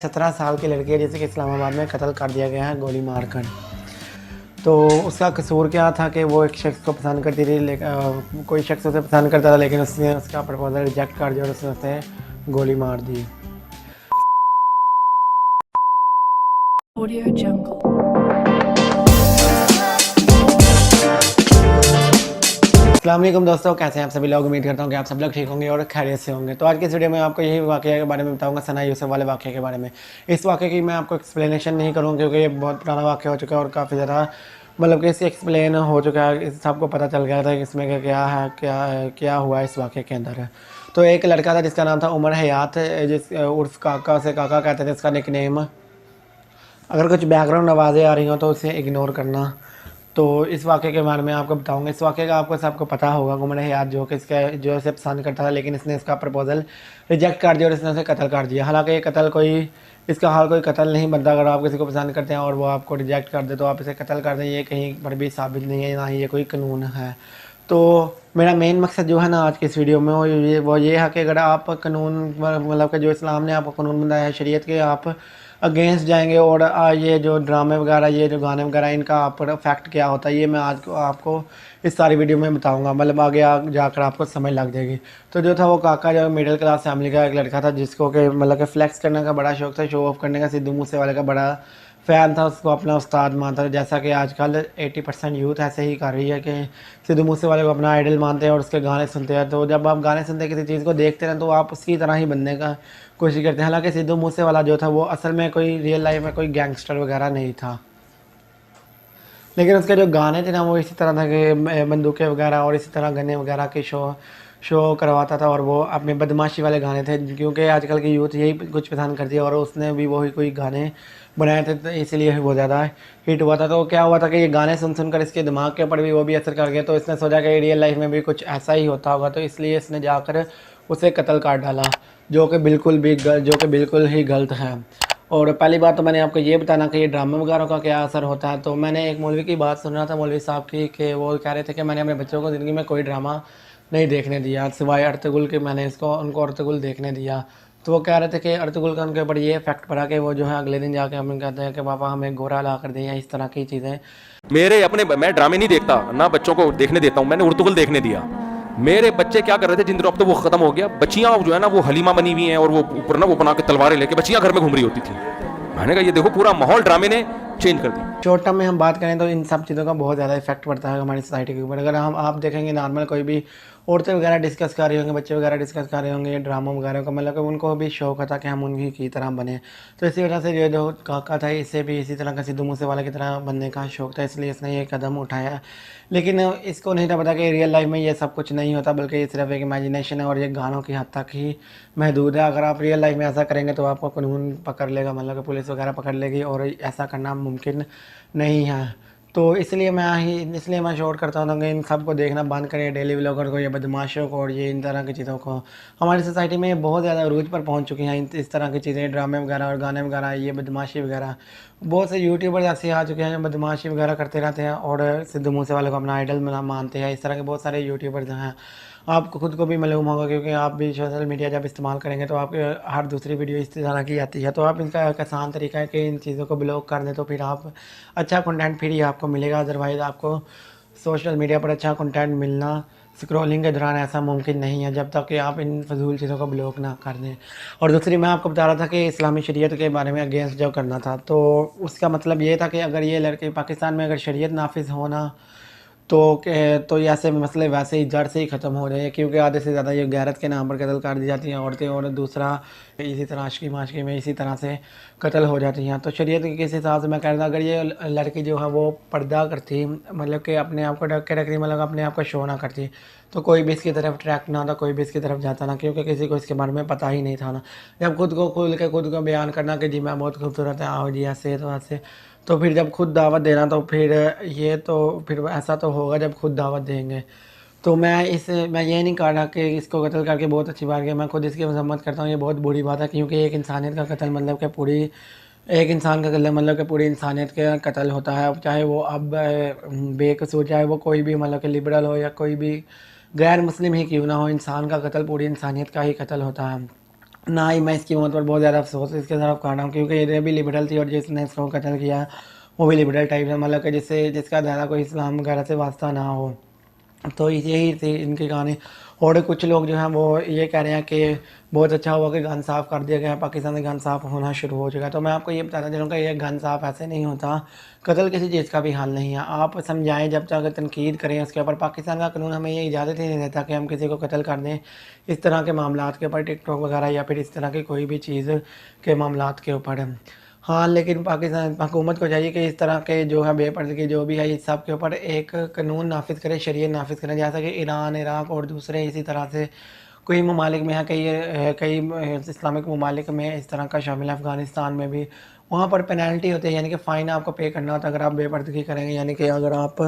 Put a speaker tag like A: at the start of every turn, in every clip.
A: 17 साल की लड़की है जिसे कि इस्लामाबाद में कत्ल कर दिया गया है गोली मारकर। तो उसका कसूर क्या था कि वो एक शख्स को पसंद करती थी, कोई शख्स उसे पसंद करता था, लेकिन उसने उसका प्रपोजल रिजेक्ट कर दिया और उसने उसे गोली मार दी।
B: Audio Jungle.
A: अस्सलाम वालेकुम दोस्तों, कैसे हैं आप सभी लोग। उम्मीद करता हूँ कि आप सब लोग ठीक होंगे और खैरियत से होंगे। तो आज की इस वीडियो में आपको यही वाक़या के बारे में बताऊंगा, सना यूसुफ वाले वाक़े के बारे में। इस वाक़े की मैं आपको एक्सप्लेनेशन नहीं करूँगा क्योंकि ये बहुत पुराना वाक़या हो चुका है और काफ़ी ज़्यादा मतलब कि इससे एक्सप्लेन हो चुका है, इस सबको पता चल गया था कि इसमें क्या है, क्या हुआ इस वाक़े के अंदर। तो एक लड़का था जिसका नाम था उमर हयात, जिस उर्फ काका से काका कहते थे इसका निकनेम। अगर कुछ बैकग्राउंड आवाज़ें आ रही हो तो उसे इग्नोर करना। तो इस वाक़े के बारे में आपको बताऊंगा। इस वाक़े का आपको सबको पता होगा, उमर हयात जो कि इसका जो इसे पसंद करता था, लेकिन इसने इसका प्रपोजल रिजेक्ट कर दिया और इसने उसे कत्ल कर दिया। हालांकि ये कत्ल कोई इसका हाल कोई कत्ल नहीं बनता। अगर आप किसी को पसंद करते हैं और वो आपको रिजेक्ट कर दे तो आप इसे कत्ल कर दें, ये कहीं पर भी साबित नहीं है, ना ही ये कोई कानून है। तो मेरा मेन मकसद जो है ना आज की इस वीडियो में वो ये है कि अगर आप कानून मतलब कि जो इस्लाम ने आपको कानून बनाया है शरीयत के, आप अगेंस्ट जाएंगे और ये जो ड्रामे वगैरह, ये जो गाने वगैरह, इनका आप पर इफेक्ट क्या होता है, ये मैं आज को आपको इस सारी वीडियो में बताऊंगा। मतलब आगे जाकर आपको समझ लग जाएगी। तो जो था वो काका जो मिडिल क्लास फैमिली का एक लड़का था जिसको कि मतलब कि फ्लेक्स करने का बड़ा शौक था, शो ऑफ करने का। सिद्धू मूसेवाले का बड़ा फ़ैन था, उसको अपना उस्ताद मानता था। जैसा कि आजकल 80% यूथ ऐसे ही कर रही है कि सिद्धू मूसेवाले को अपना आइडल मानते हैं और उसके गाने सुनते हैं। तो जब आप गाने सुनते हैं, किसी चीज़ को देखते हैं, तो आप उसी तरह ही बनने का कोशिश करते हैं। हालांकि सिद्धू मूसेवाला जो था वो असल में कोई रियल लाइफ में कोई गैंगस्टर वगैरह नहीं था, लेकिन उसके जो गाने थे ना वो इसी तरह था कि बंदूकें वगैरह और इसी तरह गन्ने वगैरह के शो करवाता था। और वो अपने बदमाशी वाले गाने थे, क्योंकि आजकल की यूथ यही कुछ पसंद करती है और उसने भी वही कोई गाने बनाए थे, तो इसीलिए वो ज़्यादा हिट हुआ था। तो क्या हुआ था कि ये गाने सुन सुनकर इसके दिमाग के ऊपर भी वो भी असर कर गया। तो इसने सोचा कि रियल लाइफ में भी कुछ ऐसा ही होता होगा, तो इसलिए इसने जाकर उसे कत्ल कर डाला, जो कि बिल्कुल ही गलत है। और पहली बात तो मैंने आपको ये बताना कि ये ड्रामा वगैरह का क्या असर होता है। तो मैंने एक मौलवी की बात सुन रहा था, मौलवी साहब की, कि वो कह रहे थे कि मैंने अपने बच्चों को ज़िंदगी में कोई ड्रामा नहीं देखने दिया सिवाय अर्तुगरुल के। मैंने उनको अर्तुगरुल देखने दिया। तो वो कह रहे थे कि अर्तुगरुल का उनके ऊपर ये इफेक्ट पड़ा कि वो जो है अगले दिन जाके हमें कहते हैं कि पापा हमें गोरा ला कर दें, या इस तरह की चीज़ें।
C: मैं ड्रामे नहीं देखता ना, बच्चों को देखने देता हूँ। मैंने उर्तुगल देखने दिया। मेरे बच्चे क्या कर रहे थे जिन दिनों, अब तो वो खत्म हो गया। बच्चियां जो है ना वो हलीमा बनी हुई हैं और वो ऊपर ना वो बना के तलवारें लेके बच्चियां घर में घूम रही होती थी। मैंने कहा ये देखो पूरा माहौल ड्रामे ने चेंज कर दिया।
A: शॉर्ट टर्म में हम बात करें तो इन सब चीज़ों का बहुत ज़्यादा इफेक्ट पड़ता है हमारी सोसाइटी के ऊपर। अगर हम आप देखेंगे नॉर्मल कोई भी औरतें वगैरह डिस्कस कर रही होंगे, बच्चे वगैरह डिस्कस कर रहे होंगे ड्रामा वगैरह का, मतलब कि उनको भी शौक था कि हम उनकी की तरह बने। तो इसी वजह से जो काका था इसे भी इसी तरह का सिद्धू मूसेवाला की तरह बनने का शौक था, इसलिए इसने ये कदम उठाया। लेकिन इसको नहीं था पता कि रियल लाइफ में ये सब कुछ नहीं होता, बल्कि ये सिर्फ एक इमेजिनेशन है और ये गानों की हद तक ही महदूद है। अगर आप रियल लाइफ में ऐसा करेंगे तो आपको कानून पकड़ लेगा, मतलब कि पुलिस वगैरह पकड़ लेगी और ऐसा करना मुमकिन नहीं है। तो इसलिए मैं शॉर्ट करता हूँ कि इन सब को देखना बंद करें, डेली व्लॉगर को, ये बदमाशों को और ये इन तरह की चीज़ों को। हमारी सोसाइटी में ये बहुत ज़्यादा अरूज पर पहुँच चुकी हैं इस तरह की चीज़ें, ड्रामे वगैरह और गाने वगैरह, ये बदमाशी वगैरह। बहुत से यूट्यूबर्स ऐसे आ चुके हैं जो बदमाशी वगैरह करते रहते हैं और सिद्धू मूसेवाले को अपना आइडल मानते हैं। इस तरह के बहुत सारे यूट्यूबर्स हैं, आपको खुद को भी मालूम होगा, क्योंकि आप भी सोशल मीडिया जब इस्तेमाल करेंगे तो आपके हर दूसरी वीडियो इस तरह की आती है। तो आप इनका एक आसान तरीका है कि इन चीज़ों को ब्लॉक कर दें, तो फिर आप अच्छा कंटेंट फिर ही आपको मिलेगा। अदरवाइज़ आपको सोशल मीडिया पर अच्छा कंटेंट मिलना स्क्रॉलिंग के दौरान ऐसा मुमकिन नहीं है जब तक कि आप इन फजूल चीज़ों को ब्लॉक ना कर दें। और दूसरी मैं आपको बता रहा था कि इस्लामी शरीयत के बारे में अगेंस्ट जो करना था, तो उसका मतलब ये था कि अगर ये लड़के पाकिस्तान में अगर शरीयत नाफिज होना तो ये ऐसे मसले वैसे ही जड़ से ही ख़त्म हो रहे हैं, क्योंकि आधे से ज़्यादा ये गैरत के नाम पर कत्ल कर दी जाती हैं औरतें, और दूसरा इसी तरह आशिकी माशकी में इसी तरह से कत्ल हो जाती हैं। तो शरीयत के किस हिसाब से मैं कह रहा था, अगर ये लड़की जो है वो पर्दा करती, मतलब कि अपने आप को ढक के रखती, मतलब अपने आप को शो ना करती, तो कोई भी इसकी तरफ अट्रैक्ट ना होता, कोई भी इसकी तरफ जाता ना, क्योंकि किसी को इसके बारे में पता ही नहीं था ना। जब खुद को बयान करना कि जी मैं बहुत खूबसूरत है, आओ जी ऐसे तो ऐसे, तो फिर जब खुद दावत देना, तो फिर ऐसा तो होगा जब खुद दावत देंगे। तो मैं ये नहीं कह रहा कि इसको कत्ल करके बहुत अच्छी बात है, मैं खुद इसकी मजम्मत करता हूँ, ये बहुत बुरी बात है, क्योंकि एक इंसानियत का कत्ल मतलब कि एक इंसान का कत्ल मतलब कि पूरी इंसानियत का कत्ल होता है। चाहे वो अब बेकसूर, चाहे वो कोई भी मतलब कि लिबरल हो या कोई भी गैर मुस्लिम ही क्यों ना हो, इंसान का कत्ल पूरी इंसानियत का ही कत्ल होता है। ना ही मैं इसकी मौत पर बहुत ज़्यादा अफसोस इसके तरफ कर रहा हूँ, क्योंकि ये भी लिबरल थी और जिसने इसको कत्ल किया वो भी लिबरल टाइप है, मतलब कि जिससे जिसका ज़्यादा कोई इस्लाम वगैरह से वास्ता ना हो। तो यही थी इनकी कहानी। और कुछ लोग जो हैं वो ये कह रहे हैं कि बहुत अच्छा हुआ कि गन साफ़ कर दिया गया है, पाकिस्तान में गन साफ़ होना शुरू हो चुका है। तो मैं आपको ये बताना चाहूँगा, ये गन साफ़ ऐसे नहीं होता, कत्ल किसी चीज़ का भी हल नहीं है। आप समझाएं, जब तक तनकीद करें उसके ऊपर। पाकिस्तान का कानून हमें ये इजाज़त ही नहीं देता कि हम किसी को कत्ल कर दें इस तरह के मामलात के ऊपर, टिकटॉक वगैरह या फिर इस तरह की कोई भी चीज़ के मामलात के ऊपर। हाँ, लेकिन पाकिस्तान हुकूमत को चाहिए कि इस तरह के जो है बेपर्दगी जो भी है इस सब के ऊपर एक कानून नाफिज करे, शरीयत नाफिज करें, जैसा कि ईरान, इराक और दूसरे इसी तरह से कई ममालिक में है, कई इस्लामिक ममालिक में इस तरह का शामिल है, अफ़गानिस्तान में भी। वहाँ पर पेनल्टी होती है, यानी कि फ़ाइन आपको पे करना होता है अगर आप बेपर्दगी करेंगे, यानी कि अगर आप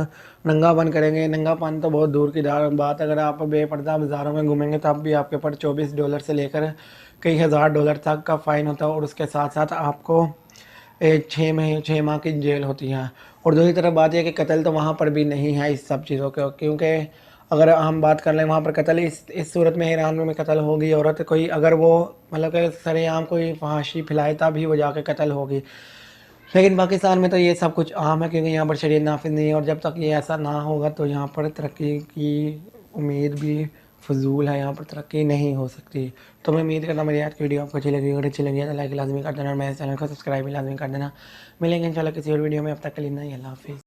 A: नंगापन करेंगे। नंगापन तो बहुत दूर की बात, अगर आप बेपर्दा बाज़ारों में घूमेंगे तब भी आपके ऊपर $24 से लेकर कई हज़ार डॉलर तक का फ़ाइन होता है, और उसके साथ साथ आपको 6 माह की जेल होती है। और दूसरी तरफ बात यह कि कत्ल तो वहाँ पर भी नहीं है इस सब चीज़ों के, क्योंकि अगर हम बात कर लें वहाँ पर कत्ल, इस सूरत में ईरान में कत्ल होगी औरत कोई, अगर वो मतलब कि सरेआम कोई फहाशी फैलाए तब ही वो जाके कत्ल होगी। लेकिन पाकिस्तान में तो ये सब कुछ आम है, क्योंकि यहाँ पर शरीयत नाफिज नहीं है, और जब तक ये ऐसा ना होगा तो यहाँ पर तरक्की की उम्मीद भी फजूल है, यहाँ पर तरक्की नहीं हो सकती। तो मैं उम्मीद करता हूँ मेरी आज की वीडियो आपको अच्छी लगी, अगर अच्छी लगी तो लाइक लाजमी कर देना और मेरे चैनल को सब्सक्राइब भी लाजमी कर देना। मिलेंगे इंशाल्लाह किसी और वीडियो में, अब तक के लिए नहीं, अल्लाह हाफिज़।